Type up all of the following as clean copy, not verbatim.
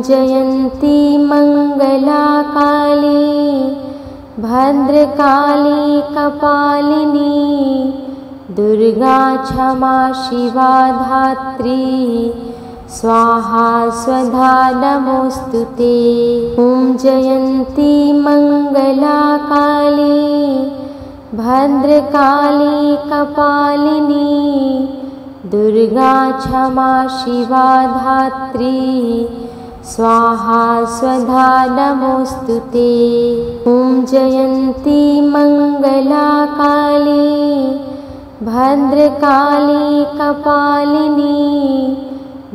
जयन्ती मङ्गला काली भद्रकाली कपालिनी दुर्गा क्षमा शिवा धात्री स्वाहा स्वधा नमोस्तुते। ॐ जयन्ती मङ्गला काली भद्रकाली कपालिनी दुर्गा क्षमा शिवा धात्री स्वाहा स्वधा नमोस्तुते। ॐ जयन्ती मङ्गला काली भद्रकाली कपालिनी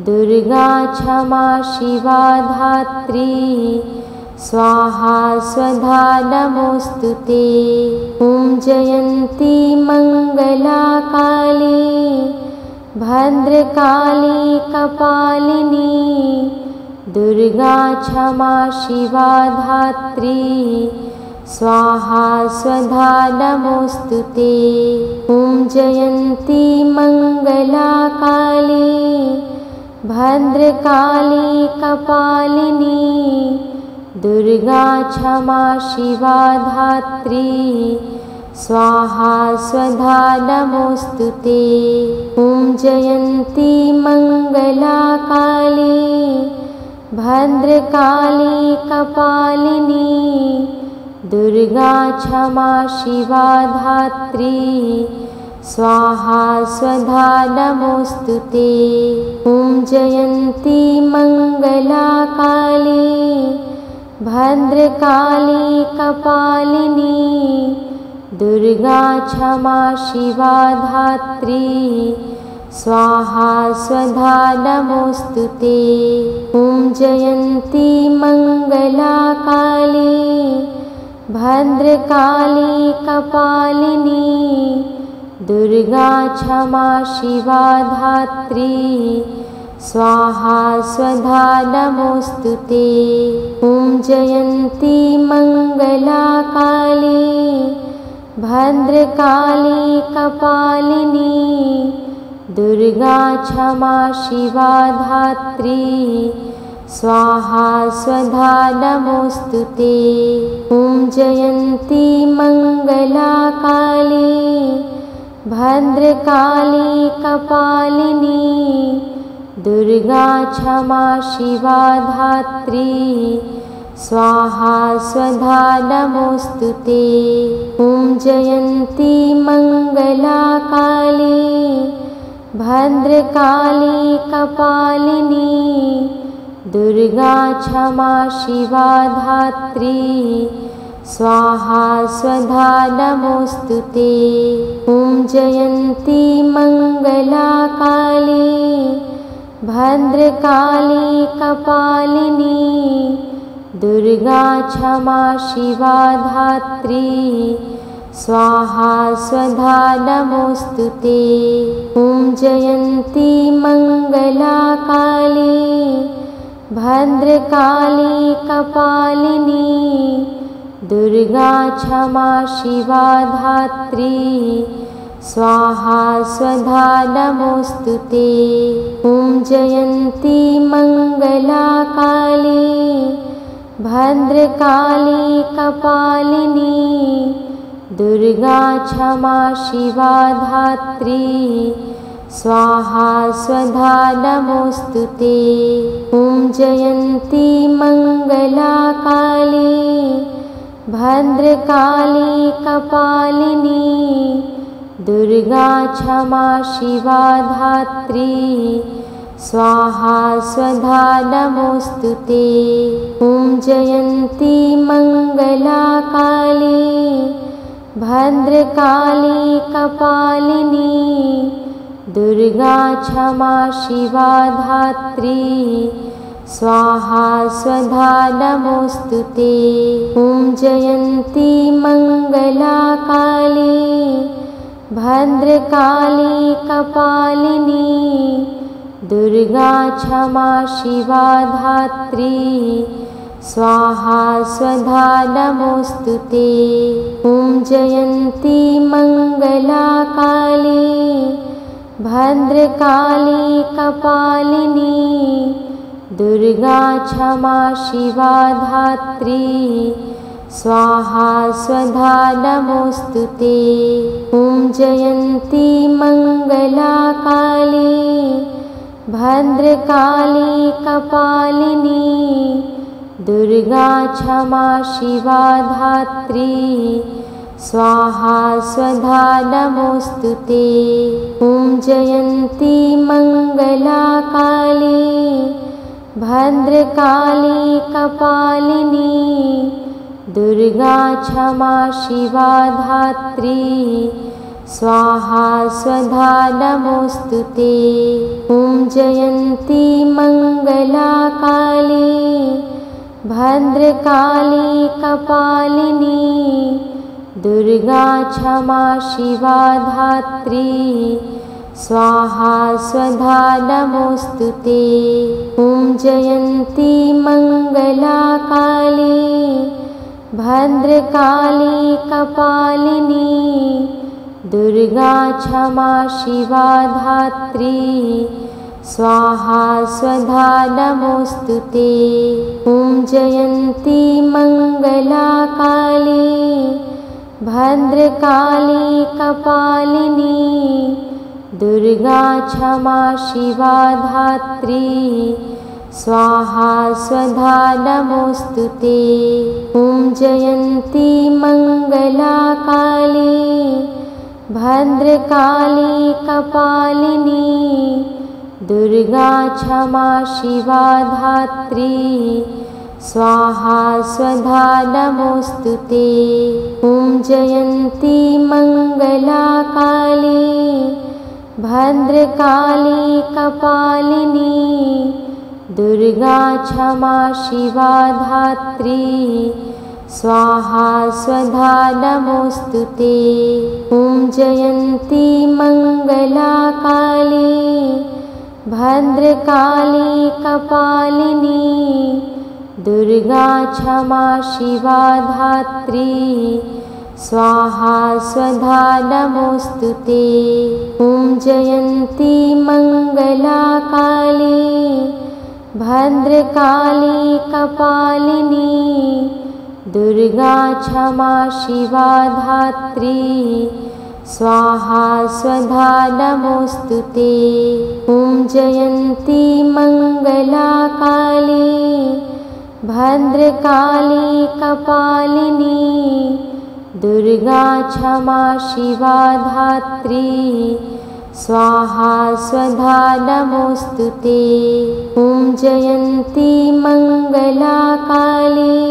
दुर्गा क्षमा शिवा धात्री स्वाहा स्वधा नमोस्तुते। ॐ जयन्ती मङ्गला काली भद्रकाली कपालिनी दुर्गा क्षमा शिवा धात्री स्वाहा स्वधा नमोस्तुते। ॐ जयन्ती मङ्गला काली भद्रकाली कपालिनी दुर्गा क्षमा शिवा धात्री स्वाहा स्वधा नमोस्तुते। ॐ जयन्ती मङ्गला काली भद्रकाली कपालिनी दुर्गा क्षमा शिवा धात्री स्वाहा स्वधा नमोस्तुते। ॐ जयन्ती मङ्गला काली भद्रकाली कपालिनी दुर्गा क्षमा शिवा धात्री स्वाहा स्वधा नमोस्तुते। ॐ जयन्ती मङ्गला काली भद्रकाली कपालिनी दुर्गा क्षमा शिवा धात्री स्वाहा स्वधा नमोस्तुते। ॐ जयन्ती मङ्गला काली भद्रकाली कपालिनी दुर्गा क्षमा शिवा धात्री स्वाहा स्वधा नमोस्तुते। ॐ जयन्ती मङ्गला काली भद्रकाली कपालिनी दुर्गा क्षमा शिवा धात्री स्वाहा स्वधा नमोस्तुते। ॐ जयन्ती मङ्गला काली भद्रकाली कपालिनी दुर्गा क्षमा शिवा धात्री स्वाहा स्वधा नमोस्तुते। ॐ जयन्ती मङ्गला काली भद्रकाली कपालिनी दुर्गा क्षमा शिवा धात्री स्वाहा स्वधा नमोस्तुते। ॐ जयन्ती मङ्गला काली भद्रकाली कपालिनी दुर्गा क्षमा शिवा धात्री स्वाहा स्वधा नमोस्तुते। ॐ जयन्ती मङ्गला काली भद्रकाली कपालिनी दुर्गा क्षमा शिवा धात्री स्वाहा स्वधा नमोस्तुते। ॐ जयन्ती मङ्गला काली भद्रकाली कपालिनी दुर्गा क्षमा शिवा धात्री स्वाहा स्वधा नमोस्तुते। ॐ जयन्ती मङ्गला काली भद्रकाली कपालिनी दुर्गा क्षमा शिवा धात्री स्वाहा स्वधा नमोस्तुते। ॐ जयन्ती मङ्गला काली भद्रकाली कपालिनी दुर्गा क्षमा शिवा धात्री स्वाहा स्वधा नमोस्तुते। ॐ जयन्ती मङ्गला काली भद्रकाली कपालिनी दुर्गा क्षमा शिवा धात्री स्वाहा स्वधा नमोस्तुते। ॐ जयन्ती मंगला काली भद्रकाली कपालिनी दुर्गा क्षमा शिवा धात्री स्वाहा स्वधा नमोस्तुते। ॐ जयन्ती मंगला काली भद्रकाली कपालिनी दुर्गा क्षमा शिवा धात्री स्वाहा स्वधा नमोस्तुते। ॐ जयन्ती मंगला काली भद्रकाली कपालिनी दुर्गा क्षमा शिवा धात्री स्वाहा स्वधा नमोस्तुते। ॐ जयन्ती मंगला काली भद्रकाली कपालिनी दुर्गा क्षमा शिवा धात्री स्वाहा स्वधा नमोस्तुते। ॐ जयन्ती मंगला काली भद्रकाली कपालिनी दुर्गा क्षमा शिवा धात्री स्वाहा स्वधा नमोस्तुते। ॐ जयन्ती मंगला काली भद्रकाली कपालिनी दुर्गा क्षमा शिवा धात्री स्वाहा स्वधा नमोस्तुते। ॐ जयन्ती मंगला काली भद्रकाली कपालिनी दुर्गा क्षमा शिवा धात्री स्वाहा स्वधा नमोस्तुते। ॐ जयन्ती मंगला काली भद्रकाली कपालिनी दुर्गा क्षमा शिवा धात्री स्वाहा स्वधा नमोस्तुते। ॐ जयन्ती मंगला काली भद्रकाली कपालिनी दुर्गा क्षमा शिवा धात्री स्वाहा स्वधा नमोस्तुते। ॐ जयन्ती मंगला काली भद्रकाली कपालिनी दुर्गा क्षमा शिवा धात्री स्वाहा स्वधा नमोस्तुते। ॐ जयन्ती मंगला काली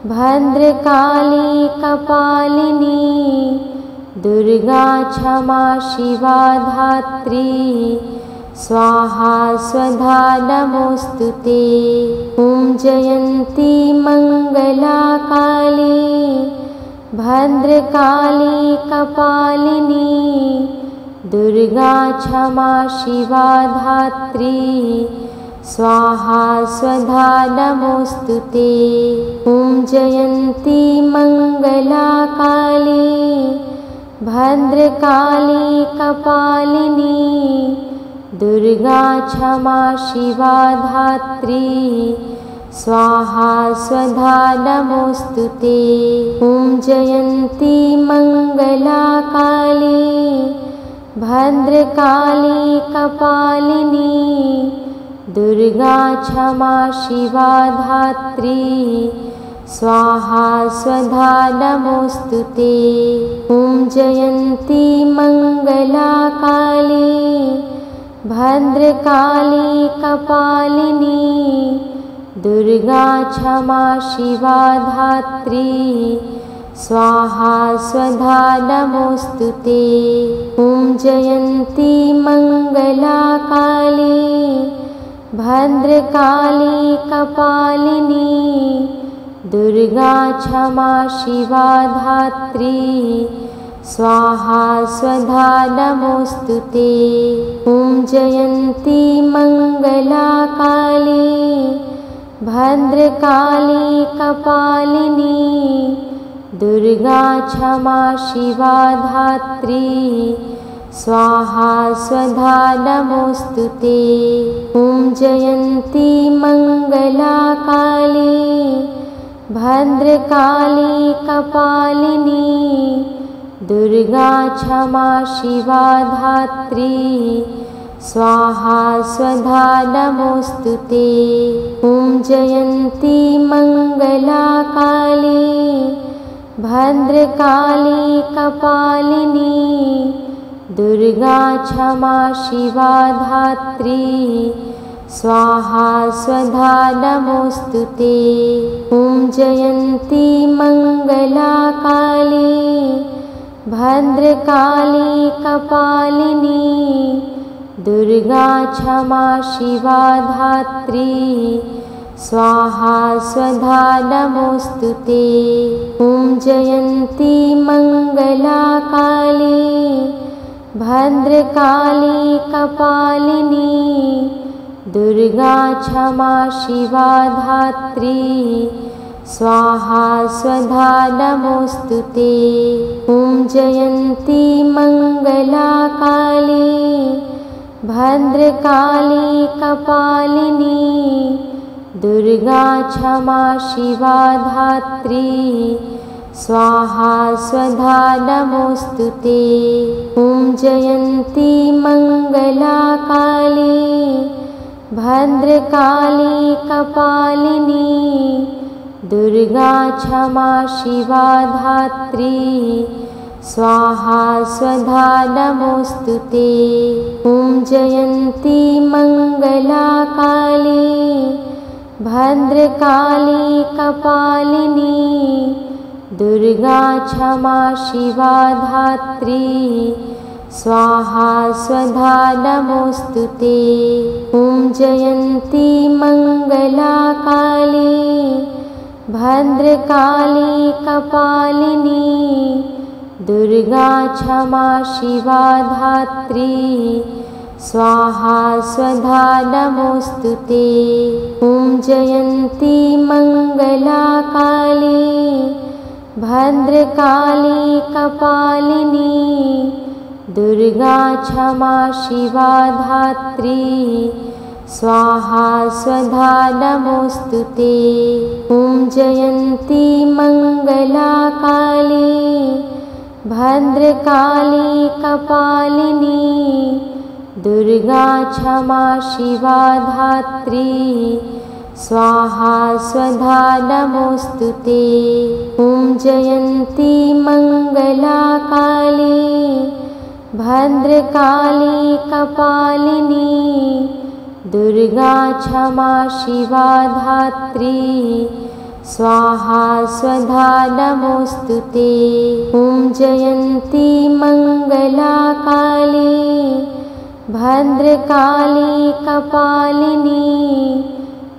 भद्रकाली कपालिनी दुर्गा क्षमा शिवा धात्री स्वाहा स्वधा नमोस्तुते। ॐ जयन्ती मंगला काली भद्रकाली कपालिनी दुर्गा क्षमा शिवा धात्री स्वाहा स्वधा नमोस्तुते। ॐ जयन्ती मंगला काली भद्रकाली कपालिनी दुर्गा क्षमा शिवा धात्री स्वाहा स्वधा नमोस्तुते। ॐ जयन्ती मंगला काली भद्रकाली कपालिनी दुर्गा क्षमा शिवा धात्री स्वाहा स्वधा नमोस्तुते। ॐ जयन्ती मंगला काली भद्रकाली कपालिनी दुर्गा क्षमा शिवा धात्री स्वाहा स्वधा नमोस्तुते। ॐ जयन्ती मंगला काली भद्रकाली कपालिनी दुर्गा क्षमा शिवा धात्री स्वाहा स्वधा नमोस्तुते। ॐ जयन्ती मंगला काली भद्रकाली कपालिनी दुर्गा क्षमा शिवा धात्री स्वाहा स्वधा नमोस्तुते। ॐ जयन्ती मङ्गला काली भद्रकाली कपालिनी दुर्गा क्षमा शिवा धात्री स्वाहा स्वधा नमोस्तुते। ॐ जयन्ती मङ्गला काली भद्रकाली कपालिनी दुर्गा क्षमा शिवा धात्री स्वाहा स्वधा नमोस्तुते। ॐ जयन्ती मङ्गला काली भद्रकाली कपालिनी दुर्गा क्षमा शिवा धात्री स्वाहा स्वधा नमोस्तुते। ॐ जयन्ती मङ्गला काली भद्रकाली कपालिनी दुर्गा क्षमा शिवा धात्री स्वाहा स्वधा नमोस्तुते। ॐ जयन्ती मङ्गला काली भद्रकाली कपालिनी दुर्गा क्षमा शिवा धात्री स्वाहा स्वधा नमोस्तुते। ॐ जयन्ती मङ्गला काली भद्रकाली कपालिनी दुर्गा क्षमा शिवा धात्री स्वाहा स्वधा नमोस्तुते। ॐ जयन्ती मङ्गला काली भद्रकाली कपालिनी दुर्गा क्षमा शिवा धात्री स्वाहा स्वधा नमोस्तुते। ॐ जयन्ती मङ्गला काली भद्रकाली कपालिनी दुर्गा क्षमा शिवा धात्री स्वाहा स्वधा नमोस्तुते। ॐ जयन्ती मङ्गला काली भद्रकाली कपालिनी दुर्गा क्षमा शिवा धात्री स्वाहा स्वधा नमोस्तुते। ॐ जयन्ती मङ्गला काली भद्रकाली कपालिनी दुर्गा क्षमा शिवा धात्री स्वाहा स्वधा नमोस्तुते। ॐ जयन्ती मङ्गला काली भद्रकाली कपालिनी दुर्गा क्षमा शिवा धात्री स्वाहा स्वधा नमोस्तुते। ॐ जयन्ती मङ्गला काली भद्रकाली कपालिनी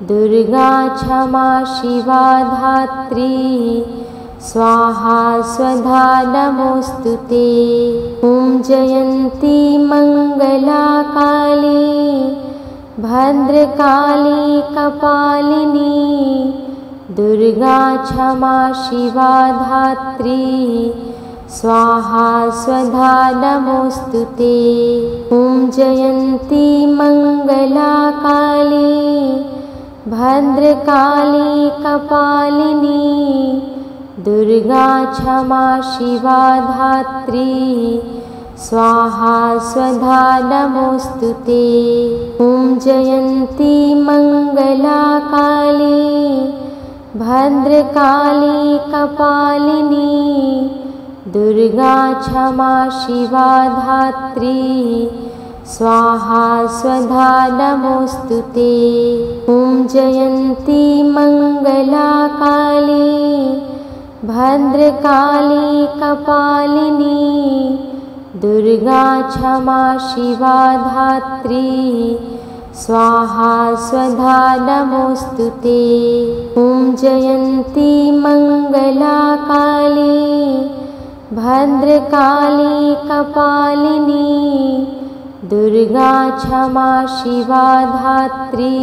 दुर्गा क्षमा शिवा धात्री स्वाहा स्वधा नमोस्तुते। ॐ जयन्ती मङ्गला काली भद्रकाली कपालिनी दुर्गा क्षमा शिवा धात्री स्वाहा स्वधा नमोस्तुते। ॐ जयन्ती मङ्गला काली भद्रकाली कपालिनी दुर्गा क्षमा शिवा धात्री स्वाहा स्वधा नमोस्तुते। ॐ जयन्ती मङ्गला काली भद्रकाली कपालिनी दुर्गा क्षमा शिवा धात्री स्वाहा स्वधा नमोस्तुते। ॐ जयन्ती मङ्गला काली भद्रकाली कपालिनी दुर्गा क्षमा शिवा धात्री स्वाहा स्वधा नमोस्तुते। ॐ जयन्ती मङ्गला काली भद्रकाली कपालिनी दुर्गा क्षमा शिवा धात्री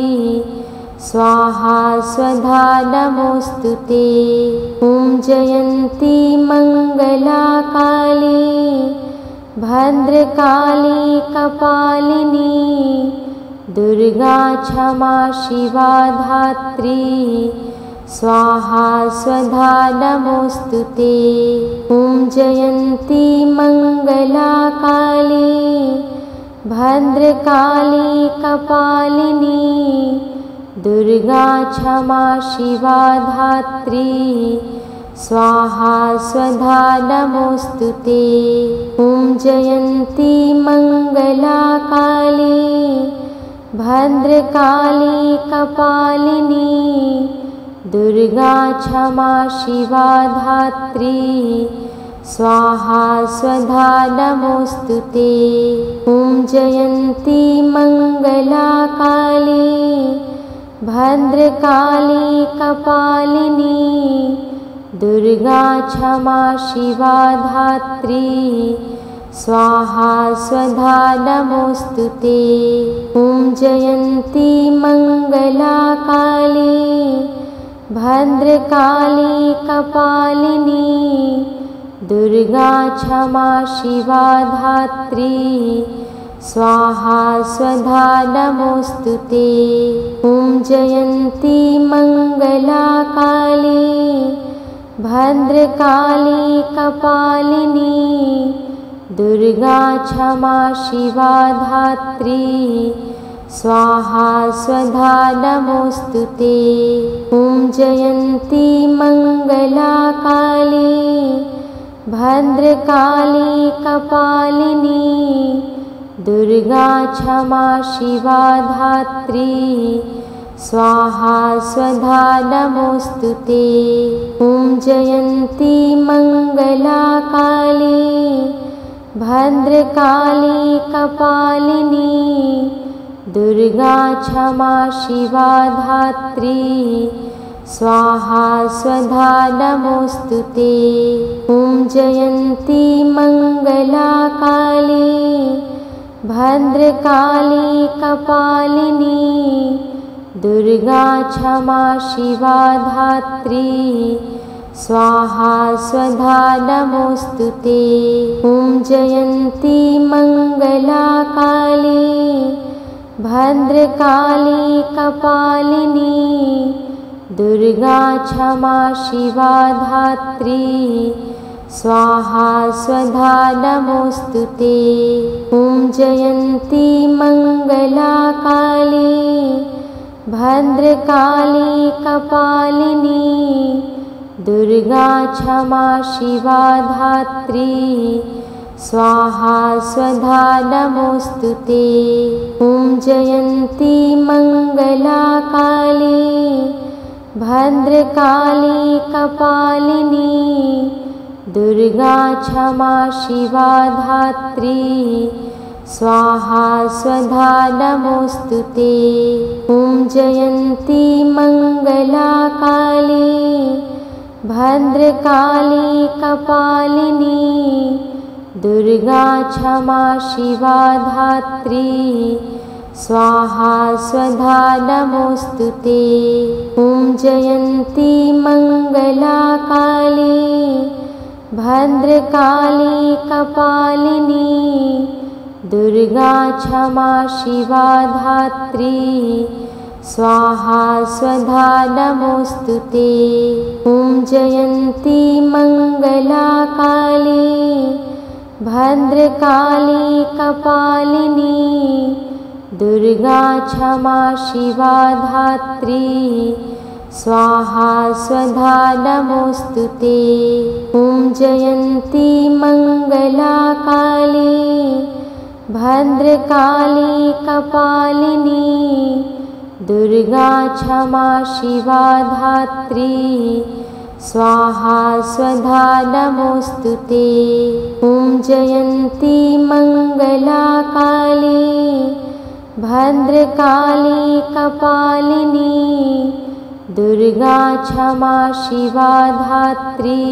स्वाहा स्वधा नमोस्तुते। ॐ जयन्ती मङ्गला काली भद्रकाली कपालिनी दुर्गा क्षमा शिवा धात्री स्वाहा स्वधा नमोस्तुते। ॐ जयन्ती मंगला काली भद्रकाली कपालिनी दुर्गा क्षमा शिवा धात्री स्वाहा स्वधा नमोस्तुते। ॐ जयन्ती मंगला काली भद्रकाली कपालिनी दुर्गा क्षमा शिवा धात्री स्वाहा स्वधा नमोस्तुते। ॐ जयन्ती मंगला काली भद्रकाली कपालिनी दुर्गा क्षमा शिवा धात्री स्वाहा स्वधा नमोस्तुते। ॐ जयन्ती मंगला काली भद्रकाली कपालिनी दुर्गा क्षमा शिवा धात्री स्वाहा स्वधा नमोस्तुते। ॐ जयन्ती मंगला काली भद्रकाली कपालिनी दुर्गा क्षमा शिवा धात्री स्वाहा स्वधा नमोस्तुते। ॐ जयन्ती मंगला काली भद्रकाली कपालिनी दुर्गा क्षमा शिवा धात्री स्वाहा स्वधा नमोस्तुते। ॐ जयन्ती मंगला काली भद्रकाली कपालिनी दुर्गा क्षमा शिवा धात्री स्वाहा स्वधा नमोस्तुते। ॐ जयन्ती मंगला काली भद्रकाली कपालिनी दुर्गा क्षमा शिवा धात्री स्वाहा स्वधा नमोस्तुते। ॐ जयन्ती मंगला काली भद्रकाली कपालिनी दुर्गा क्षमा शिवा धात्री स्वाहा स्वधा नमोस्तुते। ॐ जयन्ती मंगला काली भद्रकाली कपालिनी दुर्गा क्षमा शिवा धात्री स्वाहा स्वधा नमोस्तुते। ॐ जयन्ती मंगला काली भद्रकाली कपालिनी दुर्गा क्षमा शिवा धात्री स्वाहा स्वधा नमोस्तुते। ॐ जयन्ती मंगला काली भद्रकाली कपालिनी दुर्गा क्षमा शिवा धात्री स्वाहा स्वधा नमोस्तुते। ॐ जयन्ती मंगला काली भद्रकाली कपालिनी दुर्गा क्षमा शिवा धात्री स्वाहा स्वधा नमोस्तुते। ॐ जयन्ती मंगला काली भद्रकाली कपालिनी दुर्गा क्षमा शिवा धात्री स्वाहा स्वधा नमोस्तुते। ॐ जयन्ती मंगला काली भद्रकाली कपालिनी दुर्गा क्षमा शिवा धात्री स्वाहा स्वधा नमोस्तुते। ॐ जयन्ती मंगला काली भद्रकाली कपालिनी दुर्गा क्षमा शिवा धात्री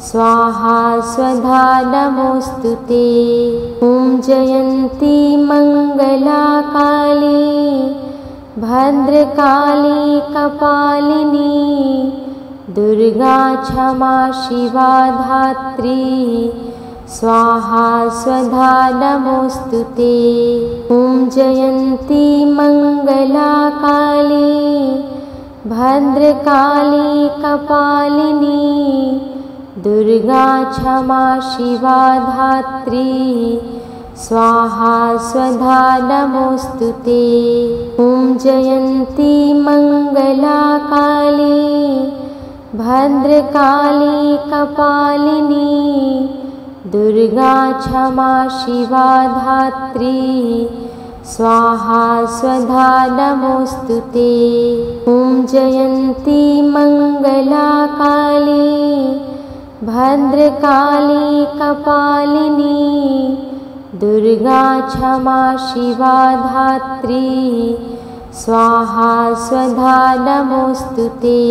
स्वाहा स्वधा नमोस्तुते। ॐ जयन्ती मंगला काली भद्रकाली कपालिनी दुर्गा क्षमा शिवा धात्री स्वाहा स्वधा नमोऽस्तुते। ॐ जयन्ती मङ्गला काली भद्रकाली कपालिनी दुर्गा क्षमा शिवा धात्री स्वाहा स्वधा नमोऽस्तुते। ॐ जयन्ती मङ्गला काली भद्रकाली कपालिनी दुर्गा क्षमा शिवा धात्री स्वाहा स्वधा नमोऽस्तुते। ॐ जयन्ती मङ्गला काली भद्रकाली कपालिनी दुर्गा क्षमा शिवा धात्री स्वाहा स्वधा नमोऽस्तुते।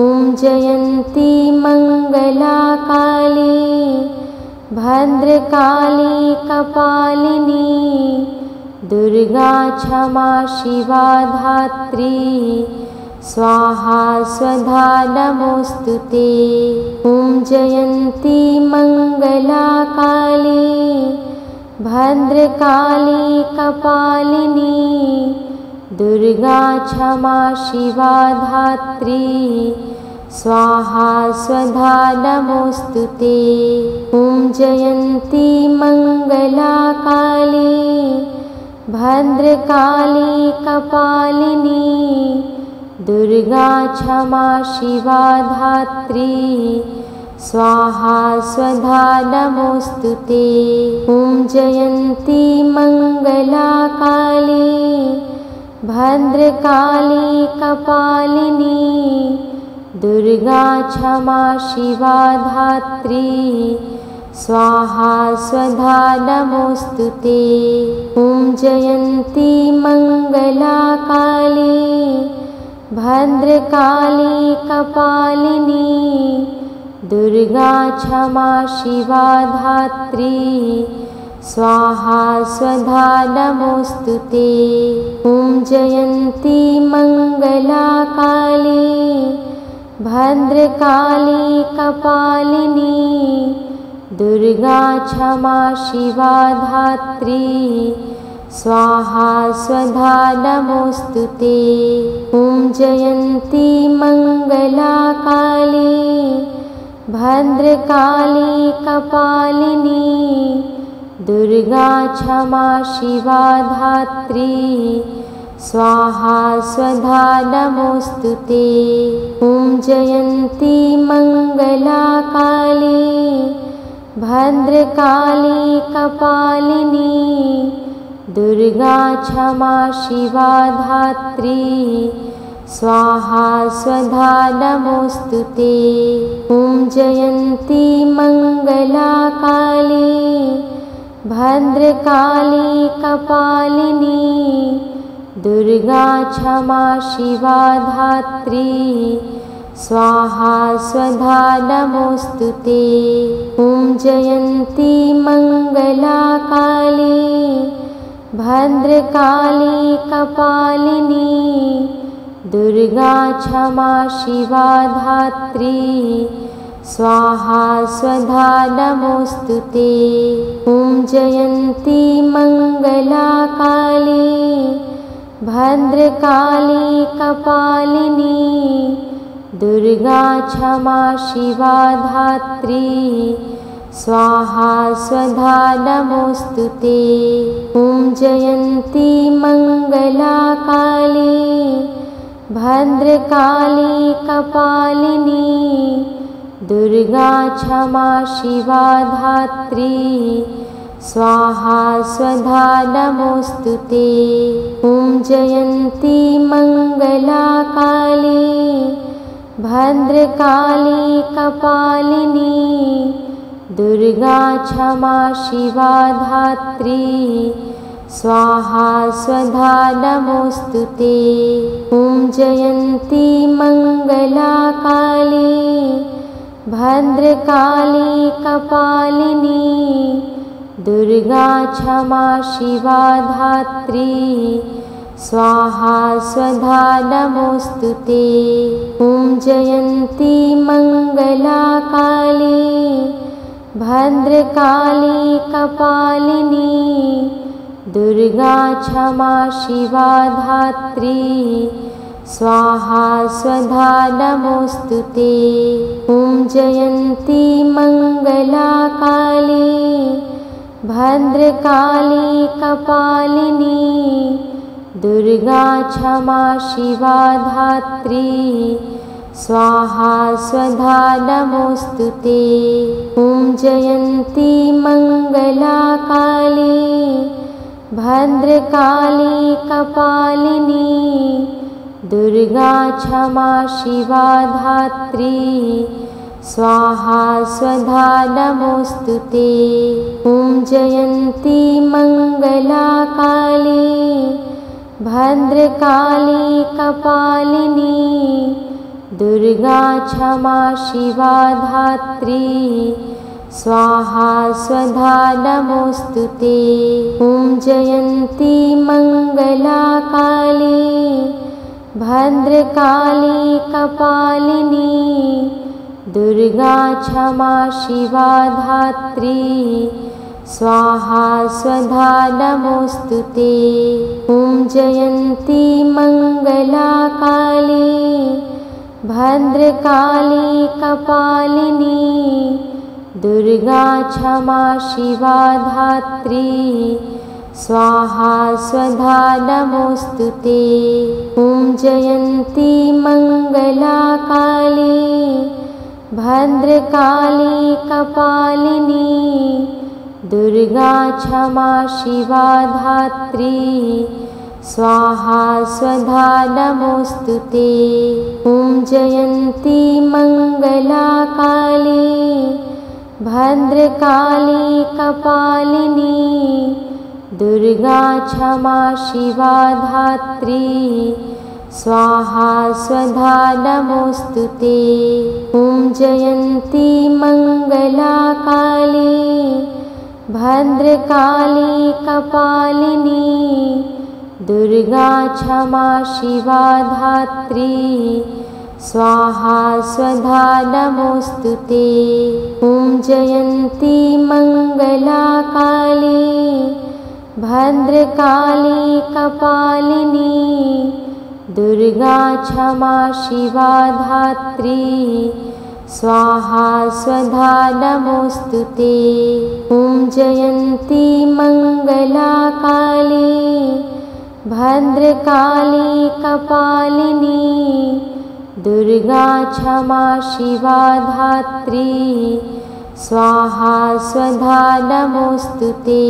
ॐ जयन्ती मङ्गला काली भद्रकाली कपालिनी दुर्गा क्षमा शिवा धात्री स्वाहा स्वधा नमोऽस्तुते। ॐ जयन्ती मङ्गला काली भद्रकाली कपालिनी दुर्गा क्षमा शिवा धात्री स्वाहा स्वधा नमोऽस्तुते। ॐ जयन्ती मङ्गला काली भद्रकाली कपालिनी दुर्गा क्षमा शिवा धात्री स्वाहा स्वधा नमोऽस्तुते। ॐ जयन्ती मङ्गला काली भद्रकाली कपालिनी दुर्गा क्षमा शिवा धात्री स्वाहा स्वधा नमोऽस्तुते। ॐ जयन्ती मङ्गला काली भद्रकाली कपालिनी दुर्गा क्षमा शिवा धात्री स्वाहा स्वधा नमोऽस्तुते। ॐ जयन्ती मङ्गला काली भद्रकाली कपालिनी दुर्गा क्षमा शिवा धात्री स्वाहा स्वधा नमोऽस्तुते। ॐ जयन्ती मङ्गला काली भद्रकाली कपालिनी दुर्गा क्षमा शिवा धात्री स्वाहा स्वधा नमोऽस्तुते। ॐ जयन्ती मङ्गला काली भद्रकाली कपालिनी दुर्गा क्षमा शिवा धात्री स्वाहा स्वधा नमोऽस्तुते। ॐ जयन्ती मङ्गला काली भद्रकाली कपालिनी दुर्गा क्षमा शिवा धात्री स्वाहा स्वधा नमोऽस्तुते। ॐ जयन्ती मङ्गला काली भद्रकाली कपालिनी दुर्गा क्षमा शिवा धात्री स्वाहा स्वधा नमोऽस्तुते। ॐ जयन्ती मङ्गला काली भद्रकाली कपालिनी दुर्गा क्षमा शिवा धात्री स्वाहा स्वधा नमोऽस्तुते। ॐ जयन्ती मङ्गला काली भद्रकाली कपालिनी दुर्गा क्षमा शिवा धात्री स्वाहा स्वधा नमोऽस्तुते। ॐ जयन्ती मङ्गला काली भद्रकाली कपालिनी दुर्गा क्षमा शिवा धात्री स्वाहा स्वधा नमोऽस्तुते। ॐ जयन्ती मङ्गला काली भद्रकाली कपालिनी दुर्गा क्षमा शिवा धात्री स्वाहा स्वधा नमोऽस्तुते। ॐ जयन्ती मङ्गला काली भद्रकाली कपालिनी दुर्गा क्षमा शिवा धात्री स्वाहा स्वधा नमोस्तुते। ॐ जयन्ती मंगला काली भद्रकाली कपालिनी दुर्गा क्षमा शिवा धात्री स्वाहा स्वधा नमोस्तुते। ॐ जयन्ती मंगला काली भद्रकाली कपालिनी दुर्गा क्षमा शिवा धात्री स्वाहा स्वधा नमोस्तुते। ॐ जयन्ती मंगला काली भद्रकाली कपालिनी दुर्गा क्षमा शिवा धात्री स्वाहा स्वधा नमोस्तुते। ॐ जयन्ती मंगला काली भद्रकाली कपालिनी दुर्गा क्षमा शिवा धात्री स्वाहा स्वधा नमोस्तुते। ॐ जयन्ती मंगला काली भद्रकाली कपालिनी दुर्गा क्षमा शिवा धात्री स्वाहा स्वधा नमोस्तुते। ॐ जयन्ती मंगला काली भद्रकाली कपालिनी दुर्गा क्षमा शिवा धात्री स्वाहा स्वधा नमोस्तुते। ॐ जयन्ती मंगला काली भद्रकाली कपालिनी दुर्गा क्षमा शिवा धात्री स्वाहा स्वधा नमोस्तुते। ॐ जयन्ती मंगला काली भद्रकाली कपालिनी दुर्गा क्षमा शिवा धात्री स्वाहा स्वधा नमोस्तुते। ॐ जयन्ती मंगला काली भद्रकाली कपालिनी दुर्गा क्षमा शिवा धात्री स्वाहा स्वधा नमोस्तुते। ॐ जयन्ती मंगला काली भद्रकाली कपालिनी दुर्गा क्षमा शिवा धात्री स्वाहा स्वधा नमोस्तुते।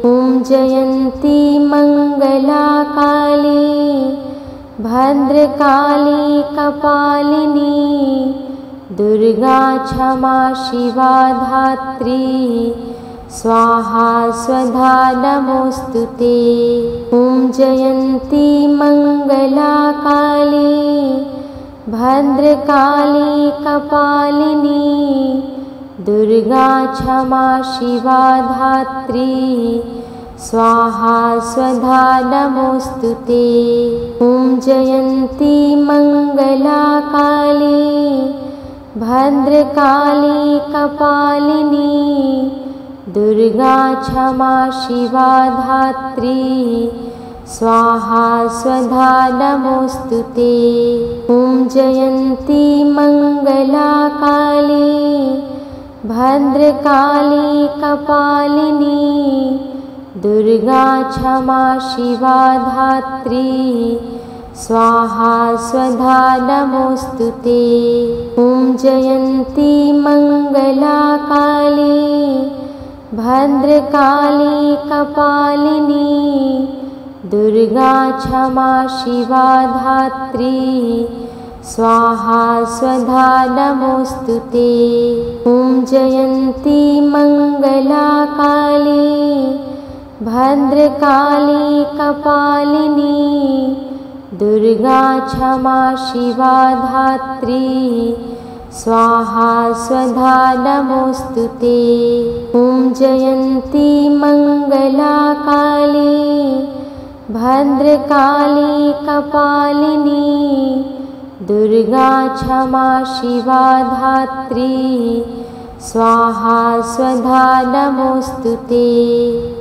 ॐ जयन्ती मंगला काली भद्रकाली कपालिनी दुर्गा क्षमा शिवा धात्री स्वाहा स्वधा नमोस्तुते। ॐ जयन्ती मंगला काली भद्रकाली कपालिनी दुर्गा क्षमा शिवा धात्री स्वाहा स्वधा नमोस्तुते। ॐ जयन्ती मंगला काली भद्रकाली कपालिनी दुर्गा क्षमा शिवा धात्री स्वाहा स्वधा नमोस्तुते। ॐ जयन्ती मंगला काली भद्रकाली कपालिनी दुर्गा क्षमा शिवा धात्री स्वाहा स्वधा नमोस्तुते। ॐ जयन्ती मंगला काली भद्रकाली कपालिनी दुर्गा क्षमा शिवा धात्री स्वाहा स्वधा नमोस्तुते। ॐ जयन्ती मंगला काली भद्रकाली कपालिनी दुर्गा क्षमा शिवा धात्री स्वाहा स्वधा नमोस्तुते। ॐ जयन्ती मंगला काली भद्रकाली कपालिनी दुर्गा क्षमा शिवा धात्री स्वाहा स्वधा नमोऽस्तु ते।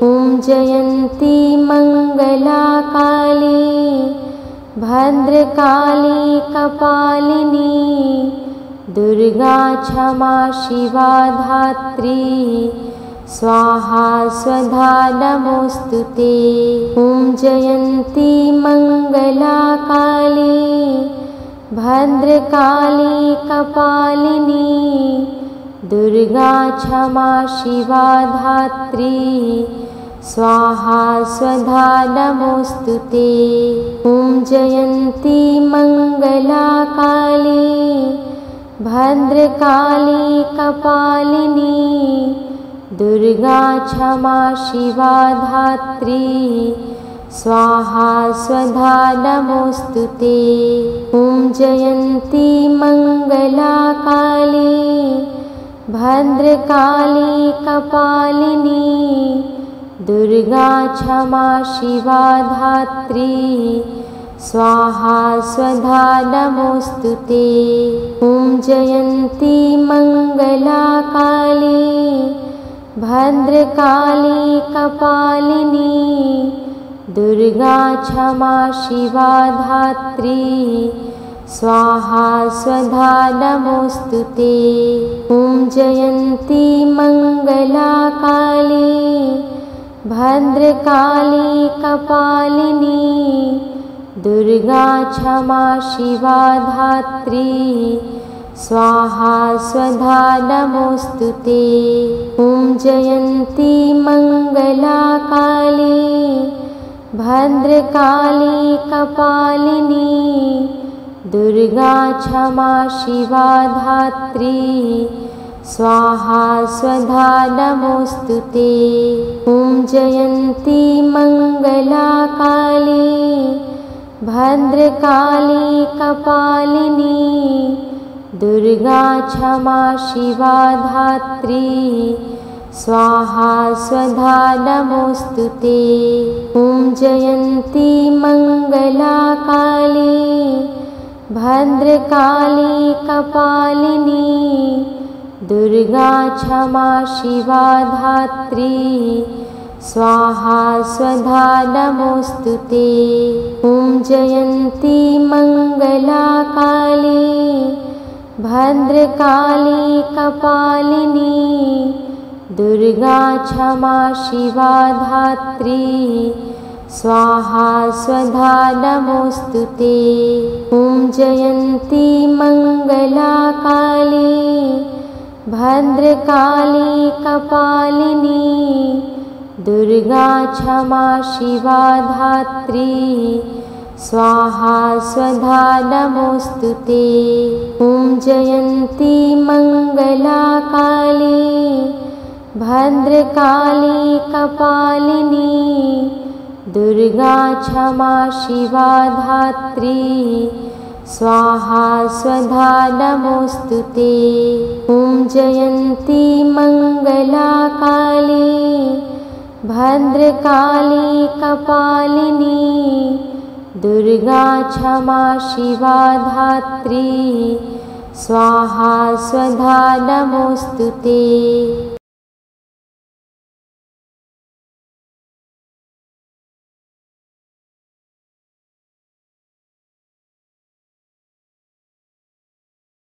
ॐ जयन्ती मङ्गला काली भद्रकाली कपालिनी दुर्गा क्षमा शिवा धात्री स्वाहा स्वधा नमोऽस्तु ते। ॐ जयन्ती मङ्गला काली भद्रकाली कपालिनी दुर्गा क्षमा शिवा धात्री स्वाहा स्वधा नमोऽस्तु ते। ॐ जयन्ती मङ्गला काली भद्रकाली कपालिनी दुर्गा क्षमा शिवा धात्री स्वाहा स्वधा नमोऽस्तु ते। ॐ जयन्ती मङ्गला काली भद्रकाली कपालिनी दुर्गा क्षमा शिवा धात्री स्वाहा स्वधा नमोऽस्तु ते। ॐ जयन्ती मङ्गला काली भद्रकाली कपालिनी दुर्गा क्षमा शिवा धात्री स्वाहा स्वधा नमोऽस्तु ते। ॐ जयन्ती मङ्गला काली भद्रकाली कपालिनी दुर्गा क्षमा शिवा धात्री स्वाहा स्वधा नमोऽस्तु ते। ॐ जयन्ती मङ्गला काली भद्रकाली कपालिनी दुर्गा क्षमा शिवा धात्री स्वाहा स्वधा नमोऽस्तु ते। ॐ जयन्ती मङ्गला काली भद्रकाली कपालिनी दुर्गा क्षमा शिवा धात्री स्वाहा स्वधा नमोऽस्तु ते। ॐ जयन्ती मङ्गला काली भद्रकाली कपालिनी दुर्गा क्षमा शिवा धात्री स्वाहा स्वधा नमोऽस्तु ते। ॐ जयन्ती मङ्गला काली भद्रकाली कपालिनी दुर्गा क्षमा शिवा धात्री स्वाहा स्वधा नमोऽस्तु ते। ॐ जयन्ती मङ्गला काली भद्रकाली कपालिनी दुर्गा क्षमा शिवा धात्री स्वाहा स्वधा नमोऽस्तु ते। ॐ जयन्ती मङ्गला काली भद्रकाली कपालिनी दुर्गा क्षमा शिवा धात्री स्वाहा स्वधा नमोऽस्तु ते। ॐ जयन्ती मङ्गला काली भद्रकाली कपालिनी दुर्गा क्षमा शिवा धात्री स्वाहा स्वधा नमोऽस्तु ते।